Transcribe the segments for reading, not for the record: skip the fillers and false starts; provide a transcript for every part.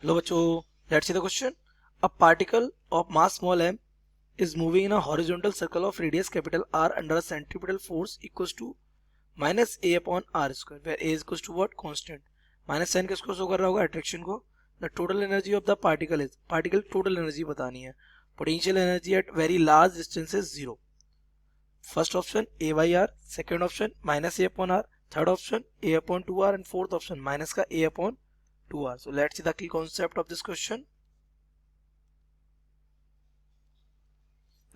लो बच्चों, let's see the question. A particle of mass small m is moving in a horizontal circle of radius capital R under a centripetal force equals to minus a upon r square, where a is equals to what? Constant. Minus sign किसको show कर रहा होगा? Attraction को. The total energy of the particle is, particle total energy बतानी है. Potential energy at very large distance is zero. First option a by r, second option minus a upon r, third option a upon 2r and fourth option minus का a upon 2r. So let's see the key concept of this question.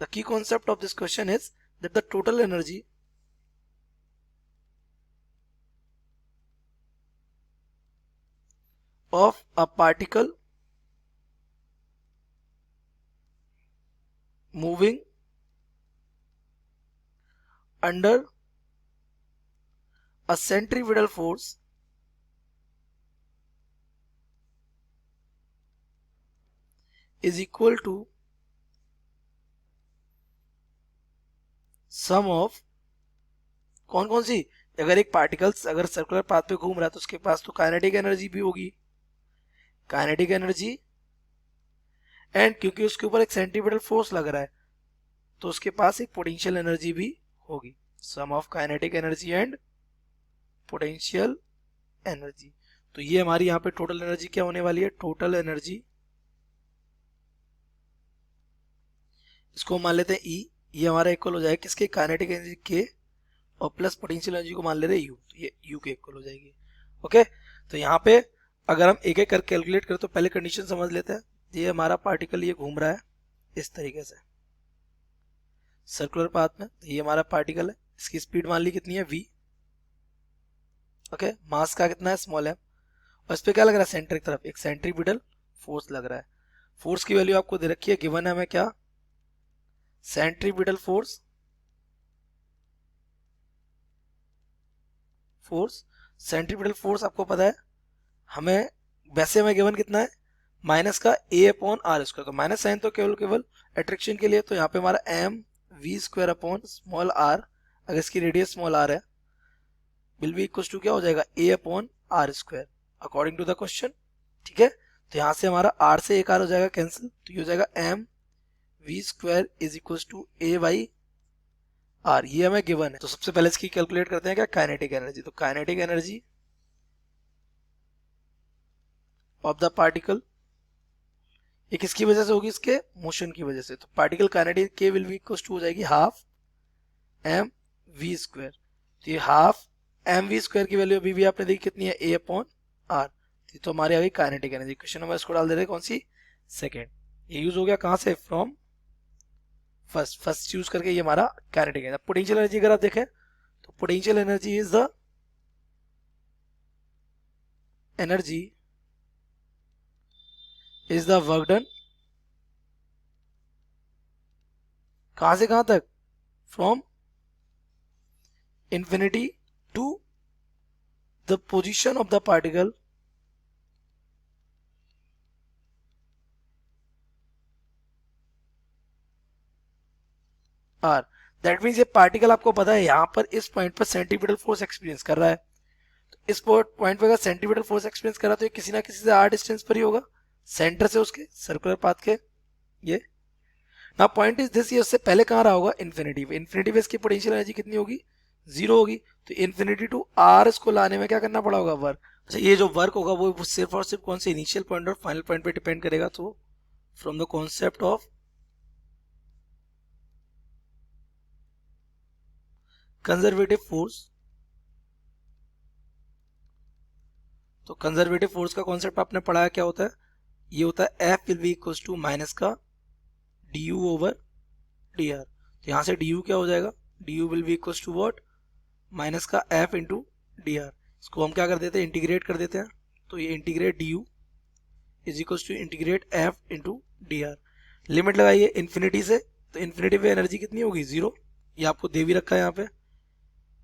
The key concept of this question is that the total energy of a particle moving under a centripetal force is equal to sum of कौन कौन सी. अगर एक particles अगर circular path पे घूम रहा है तो उसके पास तो काइनेटिक एनर्जी भी होगी, काइनेटिक एनर्जी, एंड क्योंकि उसके ऊपर एक सेंट्रीपिटल फोर्स लग रहा है तो उसके पास एक पोटेंशियल एनर्जी भी होगी. Sum of kinetic energy and potential energy. तो ये हमारी यहाँ पे टोटल एनर्जी क्या होने वाली है? टोटल एनर्जी, इसको मान लेते हैं E. ये हमारा इक्वल हो जाएगा किसके? काइनेटिक एनर्जी के, और प्लस पोटेंशियल एनर्जी को मान ले रहे U, तो ये U के इक्वल हो जाएगी. ओके, तो यहाँ पे अगर हम एक एक कर कैलकुलेट करें तो पहले कंडीशन समझ लेते हैं. ये हमारा पार्टिकल ये घूम रहा है इस तरीके से सर्कुलर पाथ में. ये हमारा पार्टिकल है, इसकी स्पीड मान ली कितनी है? v. ओके, मास का कितना है? Small m. और इस पे क्या लग रहा है? सेंटर की तरफ एक सेंट्रीपिटल फोर्स लग रहा है. फोर्स की वैल्यू आपको दे रखी है, गिवन है हमें क्या? Centripetal force. सेंट्रीपिटल फोर्स आपको पता है हमें, वैसे हमें गिवन कितना है? माइनस का a अपॉन आर स्क्वायर. तो माइनस साइन तो केवल केवल अट्रैक्शन के लिए, तो यहाँ पे हमारा m v square upon small r, अगर इसकी रेडियस स्मॉल r है, विल बी इक्वल टू क्या हो जाएगा? a upon R square according to the question. ठीक है, तो यहाँ से हमारा r से एक r हो जाएगा कैंसिल, तो ये हो जाएगा m v square is equal to a by r. ये हमें गिवन है. तो सबसे पहले इसकी कैलकुलेट करते हैं क्या? Kinetic energy. तो kinetic energy of the particle, ये किसकी वजह से होगी? इसके मोशन की वजह से. तो particle kinetic K will be equal to हो जाएगी हाफ एम वी स्क्वायर. तो ये हाफ एम वी स्क्वायर की वैल्यू अभी भी आपने देखी कितनी है? a upon R. तो हमारी आ गई काइनेटिक एनर्जी. क्वेश्चन नंबर इसको डाल दे रहे हैं कौन सी? सेकेंड. ये यूज हो गया कहां से? फ्रॉम फर्स्ट यूज करके ये हमारा काइनेटिक एनर्जी. पोटेंशियल एनर्जी अगर आप देखें तो potential energy is the energy is the work done. कहां से कहां तक? From infinity to the position of the particle r. That means ये पार्टिकल आपको पता है यहाँ पर इस पॉइंट पर सेंट्रीपिटल फोर्स एक्सपीरियंस कर रहा है. तो इस पॉइंट पर अगर सेंट्रीपिटल फोर्स एक्सपीरियंस कर रहा है तो ये किसी ना किसी से r डिस्टेंस पर ही होगा, सेंटर से उसके सर्कुलर पाथ के. ये ना पॉइंट इज दिस, ये उससे पहले कहाँ रहा होगा? इन्फिनिटी पे. इन्फिनिटी पे इसकी पोटेंशियल एनर्जी कितनी होगी? जीरो होगी. तो इन्फिनिटी टू आर इसको लाने में क्या करना पड़ा होगा? वर्क. अच्छा, ये जो वर्क होगा वो सिर्फ और सिर्फ कौन से? इनिशियल पॉइंट और फाइनल पॉइंट पे डिपेंड करेगा. तो from the concept of conservative force, तो कंजर्वेटिव फोर्स का कॉन्सेप्ट आपने पढ़ा है क्या होता है? ये होता है F will be equal to minus का du ओवर dr. तो यहाँ से du क्या हो जाएगा? du will be equal to what? Minus का F इंटू dr. इसको हम क्या कर देते हैं? इंटीग्रेट कर देते हैं. तो ये integrate du is equal to integrate F into dr. Limit लगाइए इन्फिनिटी से, तो इन्फिनिटी पे एनर्जी कितनी होगी? जीरो. ये आपको दे भी रखा है यहाँ पे,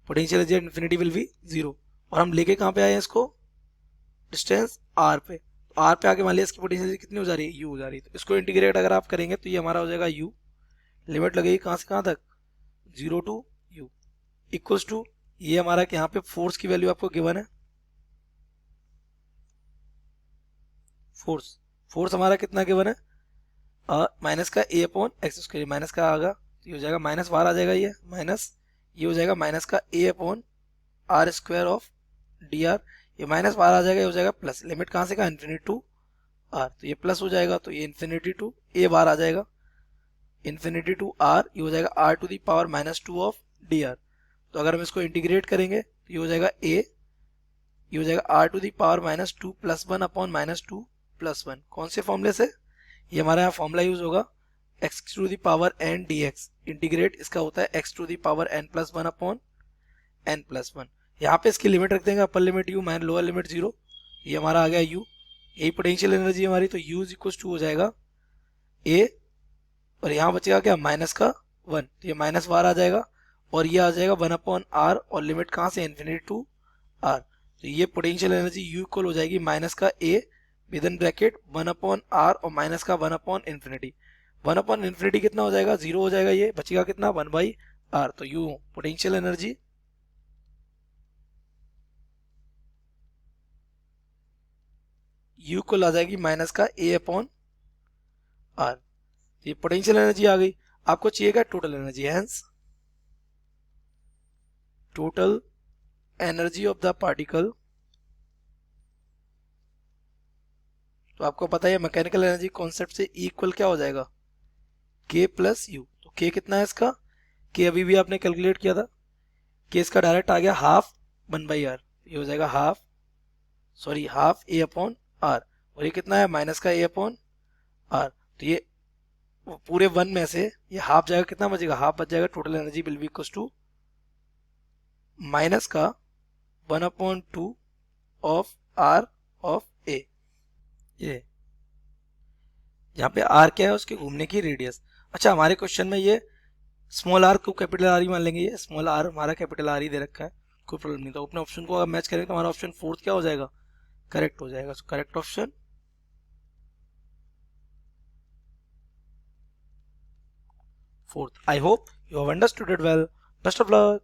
potential energy infinity will be zero. और हम लेके कहाँ पे आए हैं इसको? डिस्टेंस r पे. r पे आके मान लिया इसकी पोटेंशियल कितनी हो जा रही है? u हो जा रही है. तो इसको इंटीग्रेट अगर आप करेंगे तो ये हमारा हो जाएगा u. लिमिट लगेगी कहाँ से कहाँ तक? Zero to u equals to, ये हमारा यहाँ पे फोर्स की वैल्यू आपको गिवन है, फोर्स, फोर्स हमारा कितना गिवन है, माइनस का A upon x square, minus का आएगा तो ये हो जाएगा माइनस बाहर आ जाएगा, ये माइनस, ये हो जाएगा माइनस का A upon R square of D R, ये माइनस बाहर आ जाएगा, ये हो जाएगा प्लस, लिमिट कहाँ से का इन्फिनिटी टू आर, तो ये प्लस हो जाएगा, तो ये इन्फिनिटी टू ए बाहर आ जाएगा, इन्फिनिटी टू आर, ये हो जाएगा R to the power minus two of D R. तो अगर हम इसको इंटीग्रेट करेंगे तो ये हो जाएगा ए, ये हो जाएगा R to the power minus two plus one upon minus two plus one, कौन से फॉर्मूले से, ये हमारा यहाँ फॉर्मूला यूज होगा X to the power N D X, integrate इसका होता है X to the power N plus one upon N plus one. यहाँ पे इसकी लिमिट रख देंगे, upper limit U minus lower limit zero, ये हमारा आ गया यू, यही पोटेंशियल एनर्जी हमारी, तो यू इज इक्वल टू हो जाएगा ए, और यहाँ बचेगा क्या माइनस का वन, तो ये माइनस बाहर आ जाएगा, और ये आ जाएगा वन अपॉन आर, और लिमिट कहाँ से इन्फिनिटी टू आर, तो ये पोटेंशियल एनर्जी यू इक्वल हो जाएगी माइनस का A within bracket one upon R और माइनस का one upon infinity, one upon infinity कितना हो जाएगा, जीरो हो जाएगा, ये बचेगा कितना वन बाई आर, तो यू पोटेंशियल एनर्जी यू को आ जाएगी माइनस का ए अपॉन आर, ये पोटेंशियल एनर्जी आ गई। आपको चाहिए क्या total energy, hence total energy of the particle, तो आपको पता है मैकेनिकल एनर्जी कॉन्सेप्ट से इक्वल क्या हो जाएगा के प्लस यू, तो के कितना है इसका, के अभी भी आपने कैलकुलेट किया था, के इसका डायरेक्ट आ गया हाफ वन बाई आर, ये हो जाएगा हाफ ए अपॉन आर, और ये कितना है माइनस का ए अपॉन आर, तो ये पूरे वन में से ये हाफ जाएगा, कितना बचेगा हाफ बच जाएगा, total energy will be equal to minus का one upon two of R of A, ये यहाँ पे आर क्या है उसके घूमने की रेडियस। अच्छा हमारे क्वेश्चन में ये स्मॉल आर को कैपिटल आर ही मान लेंगे, ये स्मॉल आर हमारा कैपिटल आर ही दे रखा है, कोई प्रॉब्लम नहीं, तो अपने ऑप्शन को अगर मैच करेंगे तो हमारा ऑप्शन फोर्थ क्या हो जाएगा, करेक्ट हो जाएगा, so correct option fourth. I hope you have understood it well, best of luck.